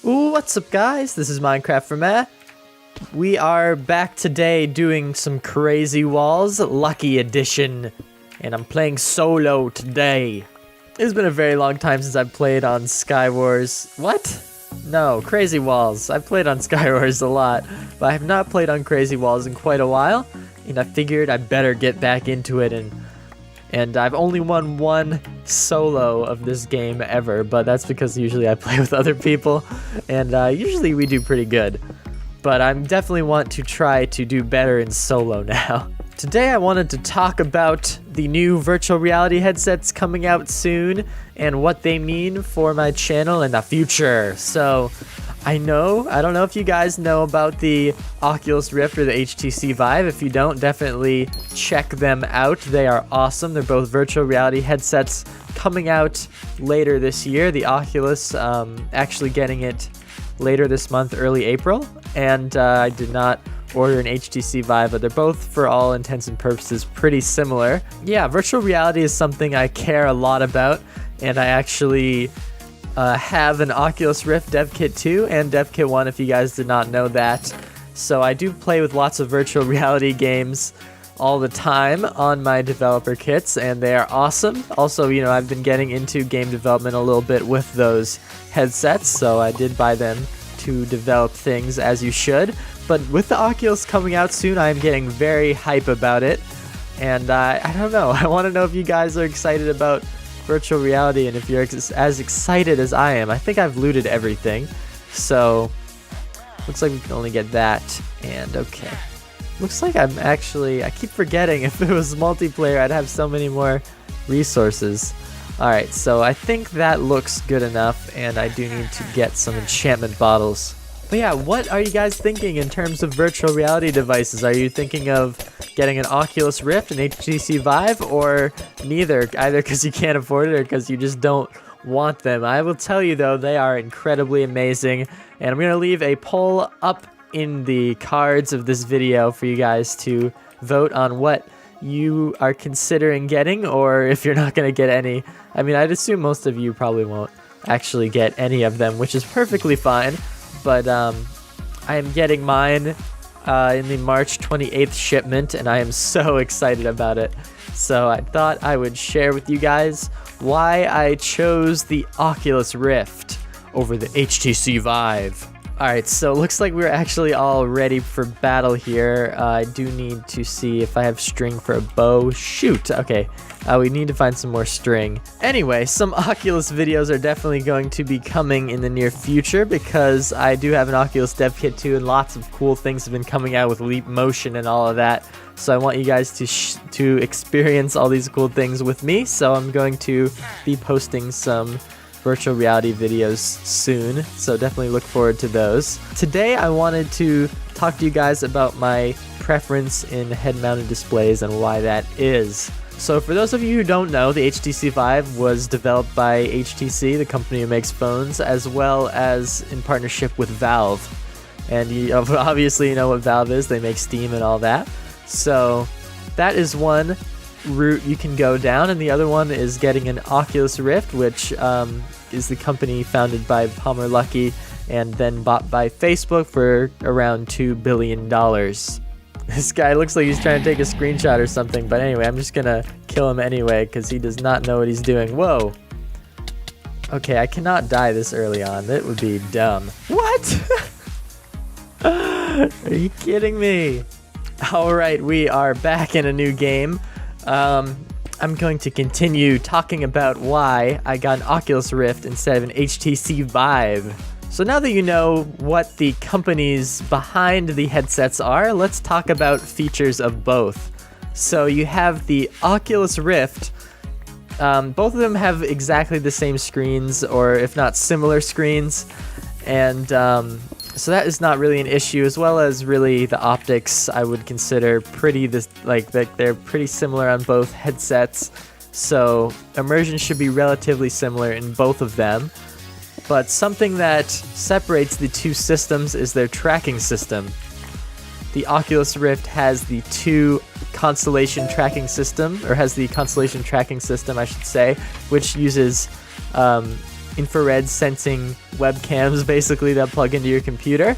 Ooh, what's up guys? This is Minecraft for Meh. We are back today doing some crazy walls, Lucky Edition, and I'm playing solo today. It's been a very long time since I've played on Skywars. What? No, Crazy Walls. I've played on Skywars a lot, but I have not played on Crazy Walls in quite a while, and I figured I better get back into it, and I've only won one solo of this game ever, but that's because usually I play with other people, and usually we do pretty good. But I definitely want to try to do better in solo now. Today I wanted to talk about the new virtual reality headsets coming out soon, and what they mean for my channel in the future. So, I don't know if you guys know about the Oculus Rift or the HTC Vive. If you don't, definitely check them out. They are awesome. They're both virtual reality headsets coming out later this year. The Oculus actually getting it later this month, early April. And I did not order an HTC Vive, but they're both, for all intents and purposes, pretty similar. Yeah, virtual reality is something I care a lot about, and I actually have an Oculus Rift dev kit 2 and dev kit 1 if you guys did not know that. So I do play with lots of virtual reality games all the time on my developer kits, and they are awesome. Also, I've been getting into game development a little bit with those headsets, so I did buy them to develop things, as you should. But with the Oculus coming out soon, I'm getting very hype about it, and I don't know, I want to know if you guys are excited about virtual reality, and if you're as excited as I am. I think I've looted everything, so looks like we can only get that, and okay. Looks like I keep forgetting, if it was multiplayer, I'd have so many more resources. Alright, so I think that looks good enough, and I do need to get some enchantment bottles. But yeah, what are you guys thinking in terms of virtual reality devices? Are you thinking of getting an Oculus Rift, an HTC Vive, or neither? Either because you can't afford it or because you just don't want them. I will tell you though, they are incredibly amazing, and I'm going to leave a poll up in the cards of this video for you guys to vote on what you are considering getting, or if you're not going to get any. I mean, I'd assume most of you probably won't actually get any of them, which is perfectly fine. But I am getting mine in the March 28th shipment, and I am so excited about it. So I thought I would share with you guys why I chose the Oculus Rift over the HTC Vive. Alright, so it looks like we're actually all ready for battle here. I do need to see if I have string for a bow. Shoot! Okay, we need to find some more string. Anyway, some Oculus videos are definitely going to be coming in the near future, because I do have an Oculus dev kit 2, and lots of cool things have been coming out with Leap Motion and all of that. So I want you guys to experience all these cool things with me, so I'm going to be posting some virtual reality videos soon, so definitely look forward to those. Today I wanted to talk to you guys about my preference in head-mounted displays and why that is. So for those of you who don't know, the HTC Vive was developed by HTC, the company who makes phones, as well as in partnership with Valve. And you obviously know what Valve is, they make Steam and all that. So that is one route you can go down, and the other one is getting an Oculus Rift, which is the company founded by Palmer Luckey and then bought by Facebook for around $2 billion. This guy looks like he's trying to take a screenshot or something, but anyway, I'm just gonna kill him anyway because he does not know what he's doing. Whoa. Okay, I cannot die this early on. That would be dumb. What? Are you kidding me? Alright, we are back in a new game. I'm going to continue talking about why I got an Oculus Rift instead of an HTC Vive. So now that you know what the companies behind the headsets are, let's talk about features of both. So you have the Oculus Rift. Both of them have exactly the same screens, or if not similar screens, and so that is not really an issue, as well as really the optics I would consider pretty they're pretty similar on both headsets, so immersion should be relatively similar in both of them. But something that separates the two systems is their tracking system. The Oculus Rift has the constellation tracking system, I should say, which uses infrared sensing webcams basically that plug into your computer.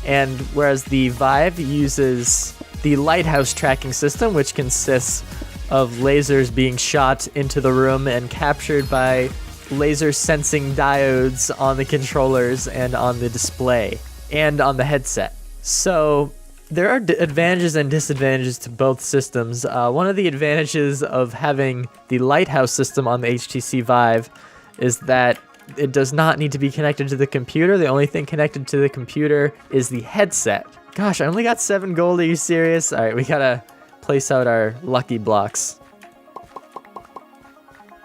And whereas the Vive uses the lighthouse tracking system, which consists of lasers being shot into the room and captured by laser sensing diodes on the controllers and on the display and on the headset. So there are advantages and disadvantages to both systems. One of the advantages of having the lighthouse system on the HTC Vive is that it does not need to be connected to the computer. The only thing connected to the computer is the headset. Gosh, I only got 7 gold. Are you serious? All right, we gotta place out our lucky blocks.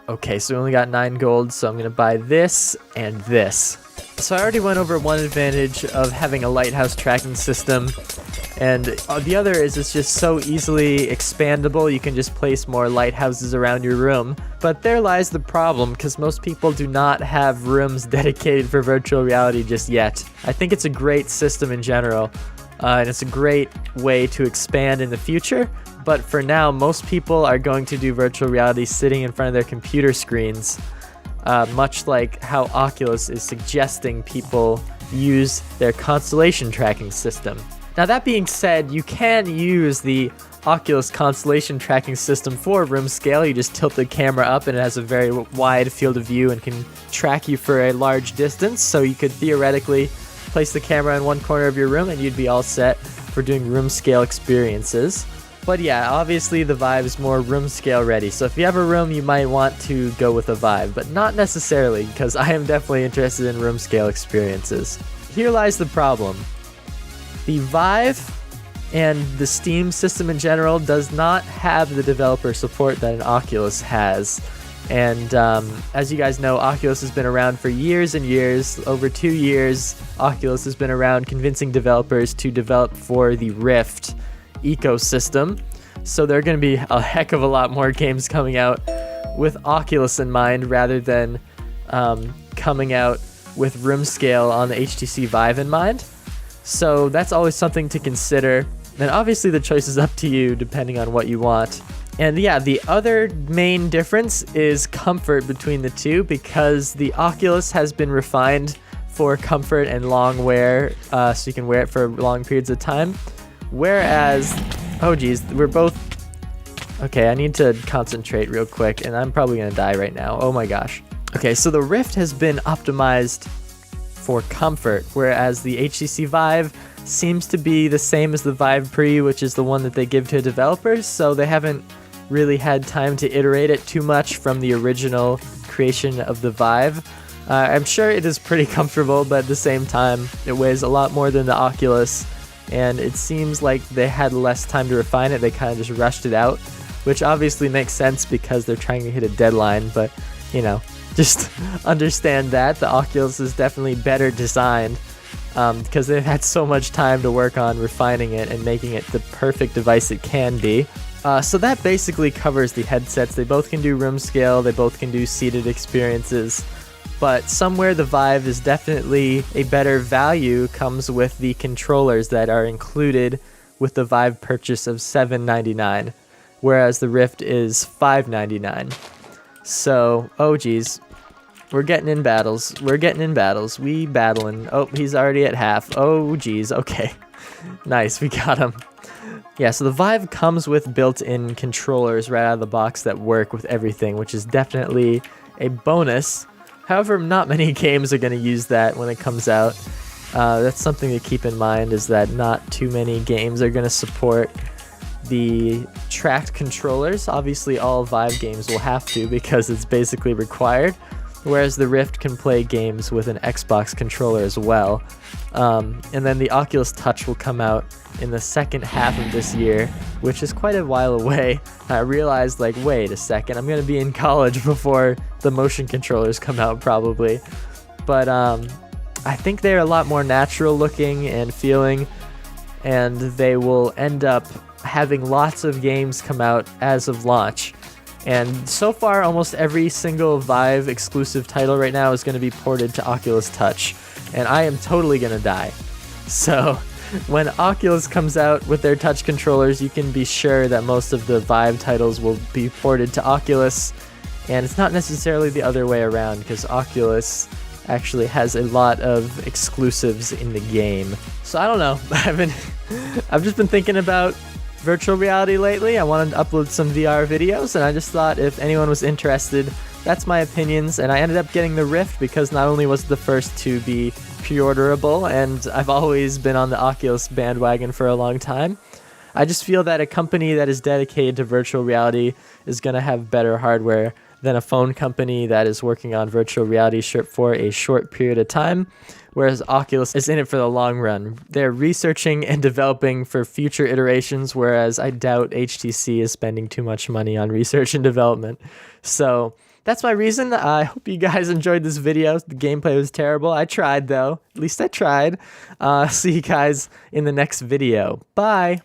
Okay, so we only got 9 gold, so I'm gonna buy this and this. So I already went over one advantage of having a lighthouse tracking system, and the other is it's just so easily expandable. You can just place more lighthouses around your room. But there lies the problem, because most people do not have rooms dedicated for virtual reality just yet. I think it's a great system in general, and it's a great way to expand in the future. But for now, most people are going to do virtual reality sitting in front of their computer screens, much like how Oculus is suggesting people use their constellation tracking system. Now that being said, you can use the Oculus constellation tracking system for room scale. You just tilt the camera up and it has a very wide field of view and can track you for a large distance. So you could theoretically place the camera in one corner of your room and you'd be all set for doing room scale experiences. But yeah, obviously the Vive is more room scale ready. So if you have a room, you might want to go with a Vive, but not necessarily, because I am definitely interested in room scale experiences. Here lies the problem. The Vive and the Steam system in general does not have the developer support that an Oculus has. And as you guys know, Oculus has been around for years and years. Over 2 years, Oculus has been around convincing developers to develop for the Rift ecosystem. So there are going to be a heck of a lot more games coming out with Oculus in mind rather than coming out with room scale on the HTC Vive in mind. So that's always something to consider. And obviously the choice is up to you depending on what you want. And yeah, the other main difference is comfort between the two, because the Oculus has been refined for comfort and long wear, so you can wear it for long periods of time. Whereas, oh geez, we're both, okay, I need to concentrate real quick and I'm probably gonna die right now. Oh my gosh. Okay, so the Rift has been optimized for comfort, whereas the HTC Vive seems to be the same as the Vive Pre, which is the one that they give to developers, so they haven't really had time to iterate it too much from the original creation of the Vive. I'm sure it is pretty comfortable, but at the same time, it weighs a lot more than the Oculus, and it seems like they had less time to refine it. They kind of just rushed it out, which obviously makes sense because they're trying to hit a deadline, but you know, just understand that the Oculus is definitely better designed because they've had so much time to work on refining it and making it the perfect device it can be. So that basically covers the headsets. They both can do room scale, they both can do seated experiences, but somewhere the Vive is definitely a better value comes with the controllers that are included with the Vive purchase of $7.99, whereas the Rift is $5.99. So, oh geez, we're getting in battles. We battling. Oh, he's already at half. Oh geez, okay. Nice, we got him. Yeah, so the Vive comes with built-in controllers right out of the box that work with everything, which is definitely a bonus. However, not many games are going to use that when it comes out. That's something to keep in mind, is that not too many games are going to support the tracked controllers. Obviously, all Vive games will have to because it's basically required, whereas the Rift can play games with an Xbox controller as well. And then the Oculus Touch will come out in the second half of this year, which is quite a while away. I realized, like, wait a second, I'm going to be in college before the motion controllers come out probably. But I think they're a lot more natural looking and feeling, and they will end up having lots of games come out as of launch. And so far, almost every single Vive exclusive title right now is going to be ported to Oculus Touch, and I am totally going to die. So when Oculus comes out with their touch controllers, you can be sure that most of the Vive titles will be ported to Oculus, And it's not necessarily the other way around, because Oculus actually has a lot of exclusives in the game. So I don't know. I've just been thinking about virtual reality lately. I wanted to upload some VR videos, and I just thought if anyone was interested, that's my opinions. And I ended up getting the Rift because not only was it the first to be pre-orderable, and I've always been on the Oculus bandwagon for a long time, I just feel that a company that is dedicated to virtual reality is going to have better hardware than a phone company that is working on virtual reality for a short period of time, whereas Oculus is in it for the long run. They're researching and developing for future iterations, whereas I doubt HTC is spending too much money on research and development. So that's my reason. I hope you guys enjoyed this video. The gameplay was terrible. I tried though. At least I tried. See you guys in the next video. Bye!